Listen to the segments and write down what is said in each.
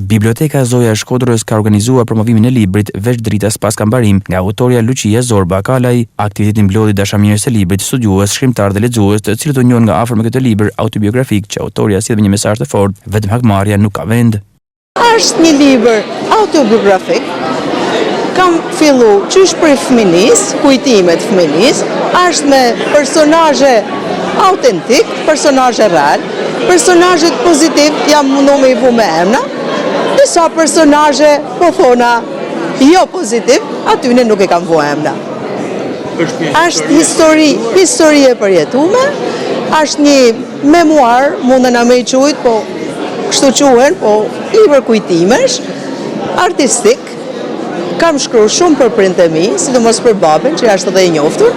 Biblioteka Zoja e Shkodrës ka organizuar promovimin e librit Veç dritas pas kambarim nga autoria Lucia Zorba Kalaj. Aktivitetin mblodhi dashamirës së librit, studiues, shkrimtar dhe lexues, të cilët u njohin nga afër me këtë libër autobiografik që autoria sjell me një mesazh të fortë, vetëm hakmarrja nuk ka vend. Është një libër autobiografik. Kam fillu qysh për fëminisë, kujtimet fëminisë, është me personazhe autentik, personazhe real, personazhet pozitiv jam mundu me i vu me emna, disa personazhe po thona jo pozitiv, atyne nuk e kam vu emna. Është histori e përjetume, është një memuar, mundën a me i qujt, po kështu quhen, po libër kujtimesh, artistik. Kam shkruar shumë për prindë e mi, sidomos për babën, që është edhe i njoftur.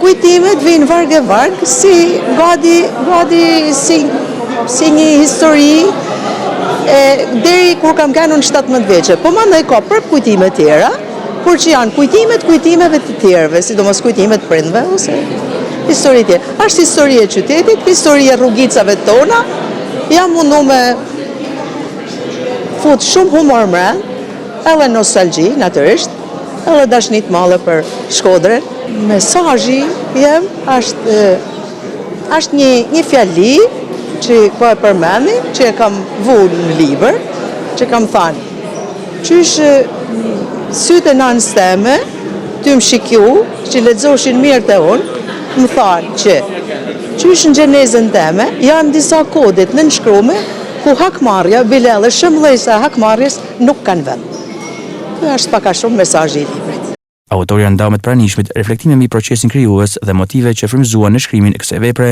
Kujtimet vinë varg e varg, si gati si një histori, deri kur kam qenë në 17 vjeçe. Po mandej ka prap kujtime tjera, por që janë kujtimeve të tjerëve, sidomos kujtimet prindve ose histori tjera. Është histori e qytetit, histori e rrugicave tona. Jam mundu me fut shumë humor mbrend, edhe nostalgji, natyrisht, edhe dashnit male për Shkodrën. Mesazhi jem është një fjali që po e përmeni, që e kam vullë në libër, që kam thanë, qysh sytë e nanës teme, ty më shikju, që lexoshin mirë të unë, më thanë që qysh në gjenezën teme, janë disa kodit në nënshkrume, ku hakmarrja, bilele, shëmdhejsa hakmarrjes nuk kanë vend. Kjo është pak a shumë mesazhi i librit. Autoria ndau me të pranishmit reflektime mbi procesin krijues dhe motive që frymëzuan në shkrimin e kësaj vepre.